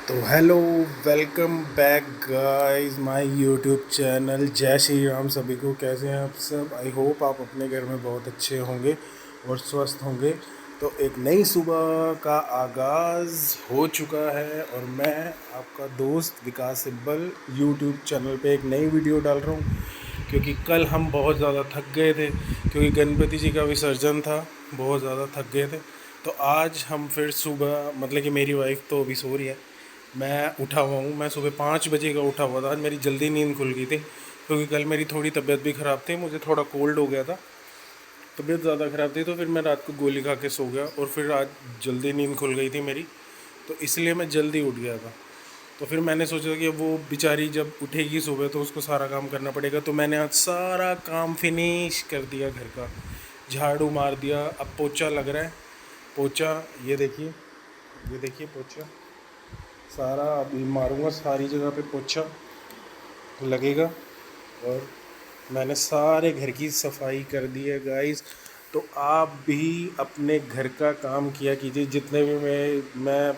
तो hello, welcome back guys my YouTube channel. जय श्री राम सभी को। कैसे हैं आप सब? आई होप आप अपने घर में बहुत अच्छे होंगे और स्वस्थ होंगे। तो एक नई सुबह का आगाज़ हो चुका है और मैं आपका दोस्त विकास सिब्बल यूट्यूब चैनल पे एक नई वीडियो डाल रहा हूँ, क्योंकि कल हम बहुत ज़्यादा थक गए थे, क्योंकि गणपति जी का विसर्जन था। बहुत ज़्यादा थक गए थे, तो आज हम फिर सुबह, मतलब कि मेरी वाइफ तो अभी सो रही है, मैं उठा हुआ हूँ। मैं सुबह 5 बजे का उठा हुआ था। आज मेरी जल्दी नींद खुल गई थी, क्योंकि कल मेरी थोड़ी तबीयत भी ख़राब थी। मुझे थोड़ा कोल्ड हो गया था, तबीयत ज़्यादा ख़राब थी, तो फिर मैं रात को गोली खा के सो गया और फिर आज जल्दी नींद खुल गई थी मेरी, तो इसलिए मैं जल्दी उठ गया था। तो फिर मैंने सोचा कि अब वो बेचारी जब उठेगी सुबह तो उसको सारा काम करना पड़ेगा, तो मैंने आज सारा काम फिनिश कर दिया। घर का झाड़ू मार दिया, अब पोछा लग रहा है। पोछा ये देखिए पोछा सारा अभी मारूंगा, सारी जगह पे पोछा लगेगा। और मैंने सारे घर की सफाई कर दी है गाइस। तो आप भी अपने घर का काम किया कीजिए। जितने भी मैं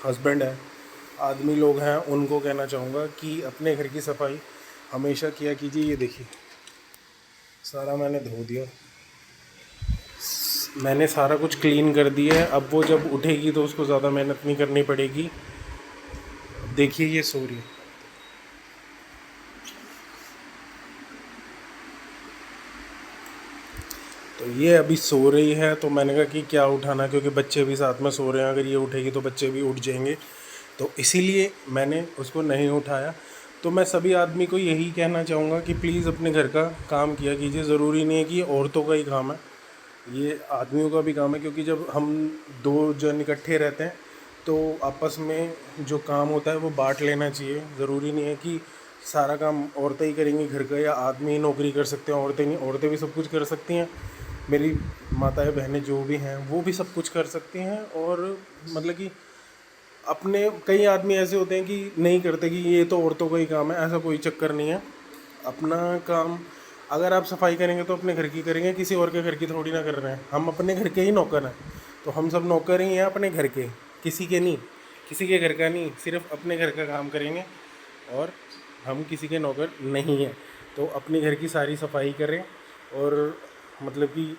हस्बैंड है, आदमी लोग हैं, उनको कहना चाहूँगा कि अपने घर की सफाई हमेशा किया कीजिए। ये देखिए सारा मैंने धो दिया, मैंने सारा कुछ क्लीन कर दिया है। अब वो जब उठेगी तो उसको ज़्यादा मेहनत नहीं करनी पड़ेगी। देखिए ये सो रही है, तो ये अभी सो रही है। तो मैंने कहा कि क्या उठाना, क्योंकि बच्चे भी साथ में सो रहे हैं, अगर ये उठेगी तो बच्चे भी उठ जाएंगे, तो इसीलिए मैंने उसको नहीं उठाया। तो मैं सभी आदमी को यही कहना चाहूँगा कि प्लीज़ अपने घर का काम किया कीजिए। ज़रूरी नहीं है कि औरतों का ही काम है, ये आदमियों का भी काम है। क्योंकि जब हम दो जन इकट्ठे रहते हैं तो आपस में जो काम होता है वो बांट लेना चाहिए। ज़रूरी नहीं है कि सारा काम औरतें ही करेंगी घर का, या आदमी ही नौकरी कर सकते हैं, औरतें नहीं। औरतें भी सब कुछ कर सकती हैं, मेरी माताएं बहनें जो भी हैं वो भी सब कुछ कर सकती हैं। और मतलब कि अपने कई आदमी ऐसे होते हैं कि नहीं करते, कि ये तो औरतों का ही काम है। ऐसा कोई चक्कर नहीं है। अपना काम अगर आप सफाई करेंगे तो अपने घर की करेंगे, किसी और के घर की थोड़ी ना कर रहे हैं। हम अपने घर के ही नौकर हैं, तो हम सब नौकर ही हैं अपने घर के, किसी के नहीं, किसी के घर का नहीं, सिर्फ अपने घर का काम करेंगे। और हम किसी के नौकर नहीं हैं। तो अपने घर की सारी सफाई करें। और मतलब कि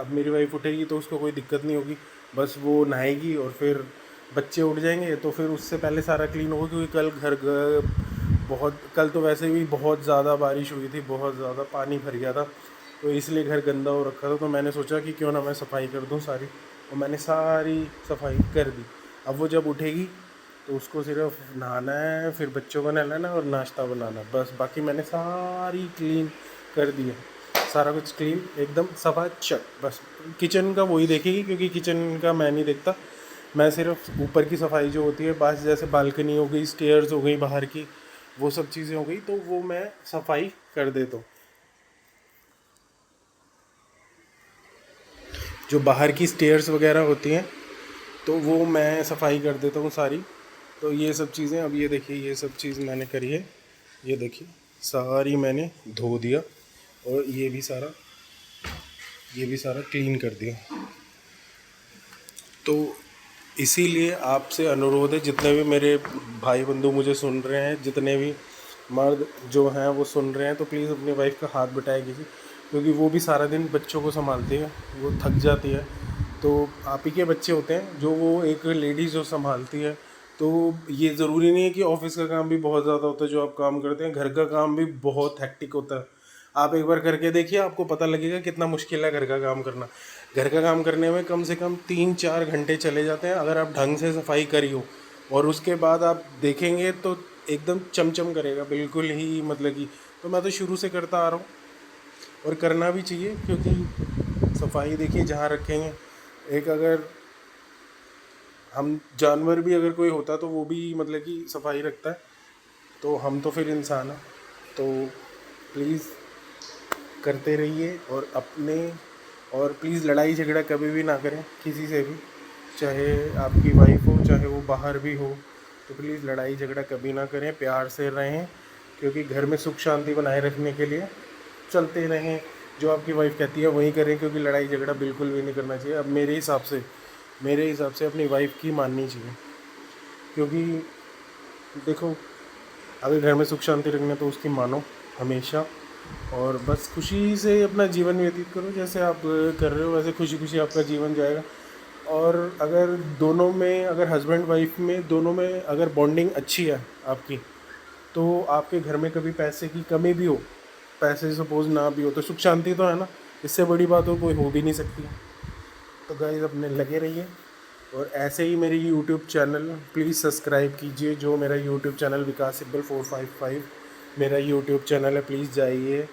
अब मेरी वाइफ उठेगी तो उसको कोई दिक्कत नहीं होगी, बस वो नहाएगी और फिर बच्चे उठ जाएंगे तो फिर उससे पहले सारा क्लीन होगा। क्योंकि बहुत कल तो वैसे भी बहुत ज़्यादा बारिश हुई थी, बहुत ज़्यादा पानी भर गया था, तो इसलिए घर गंदा हो रखा था। तो मैंने सोचा कि क्यों ना मैं सफाई कर दूं सारी, और मैंने सारी सफाई कर दी। अब वो जब उठेगी तो उसको सिर्फ नहाना है, फिर बच्चों को नहलाना है और नाश्ता बनाना, बस। बाकी मैंने सारी क्लीन कर दी है, सारा कुछ क्लीन एकदम सफा चक। बस किचन का वही देखेगी, क्योंकि किचन का मैं नहीं देखता। मैं सिर्फ ऊपर की सफाई जो होती है, बस जैसे बालकनी हो गई, स्टेयर्स हो गई बाहर की, वो सब चीज़ें हो गई, तो वो मैं सफाई कर देता हूँ। जो बाहर की स्टेयर्स वगैरह होती हैं तो वो मैं सफाई कर देता हूँ सारी। तो ये सब चीज़ें, अब ये देखिए ये सब चीज़ मैंने करी है। ये देखिए सारी मैंने धो दिया, और ये भी सारा क्लीन कर दिया। तो इसीलिए आपसे अनुरोध है, जितने भी मेरे भाई बंधु मुझे सुन रहे हैं, जितने भी मर्द जो हैं वो सुन रहे हैं, तो प्लीज़ अपनी वाइफ का हाथ बटाया कीजिए। क्योंकि वो भी सारा दिन बच्चों को संभालती है, वो थक जाती है। तो आप ही के बच्चे होते हैं जो वो एक लेडीज़ जो संभालती है। तो ये ज़रूरी नहीं है कि ऑफिस का काम भी बहुत ज़्यादा होता है जो आप काम करते हैं, घर का काम भी बहुत हेक्टिक होता है। आप एक बार करके देखिए, आपको पता लगेगा कितना मुश्किल है घर का काम करना। घर का काम करने में कम से कम 3-4 घंटे चले जाते हैं, अगर आप ढंग से सफाई करी हो। और उसके बाद आप देखेंगे तो एकदम चमचम करेगा, बिल्कुल ही मतलब कि। तो मैं तो शुरू से करता आ रहा हूँ, और करना भी चाहिए। क्योंकि सफाई देखिए जहाँ रखेंगे, एक अगर हम जानवर भी अगर कोई होता तो वो भी मतलब कि सफाई रखता है, तो हम तो फिर इंसान हैं। तो प्लीज़ करते रहिए। और प्लीज़ लड़ाई झगड़ा कभी भी ना करें किसी से भी, चाहे आपकी वाइफ हो, चाहे वो बाहर भी हो। तो प्लीज़ लड़ाई झगड़ा कभी ना करें, प्यार से रहें। क्योंकि घर में सुख शांति बनाए रखने के लिए चलते रहें। जो आपकी वाइफ कहती है वही करें, क्योंकि लड़ाई झगड़ा बिल्कुल भी नहीं करना चाहिए। अब मेरे हिसाब से अपनी वाइफ की माननी चाहिए। क्योंकि देखो, अगर घर में सुख शांति रखना है तो उसकी मानो हमेशा, और बस खुशी से अपना जीवन व्यतीत करो, जैसे आप कर रहे हो वैसे खुशी खुशी आपका जीवन जाएगा। और अगर दोनों में, अगर हस्बैंड वाइफ में दोनों में अगर बॉन्डिंग अच्छी है आपकी, तो आपके घर में कभी पैसे की कमी भी हो, पैसे सपोज ना भी हो, तो सुख शांति तो है ना। इससे बड़ी बात और कोई हो भी नहीं सकती। तो गाइस अपने लगे रहिए, और ऐसे ही मेरी यूट्यूब चैनल प्लीज़ सब्सक्राइब कीजिए, जो मेरा यूट्यूब चैनल विकास सिब्बल 455 मेरा यूट्यूब चैनल है। प्लीज़ जाइए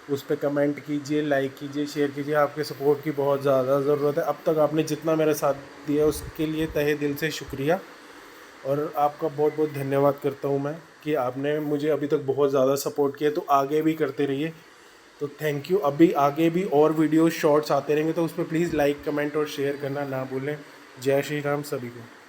उस पर, कमेंट कीजिए, लाइक कीजिए, शेयर कीजिए। आपके सपोर्ट की बहुत ज़्यादा ज़रूरत है। अब तक आपने जितना मेरा साथ दिया उसके लिए तहे दिल से शुक्रिया, और आपका बहुत बहुत धन्यवाद करता हूँ मैं कि आपने मुझे अभी तक बहुत ज़्यादा सपोर्ट किया। तो आगे भी करते रहिए। तो थैंक यू। अभी आगे भी और वीडियो शॉर्ट्स आते रहेंगे, तो उस पर प्लीज़ लाइक, कमेंट और शेयर करना ना भूलें। जय श्री राम सभी को।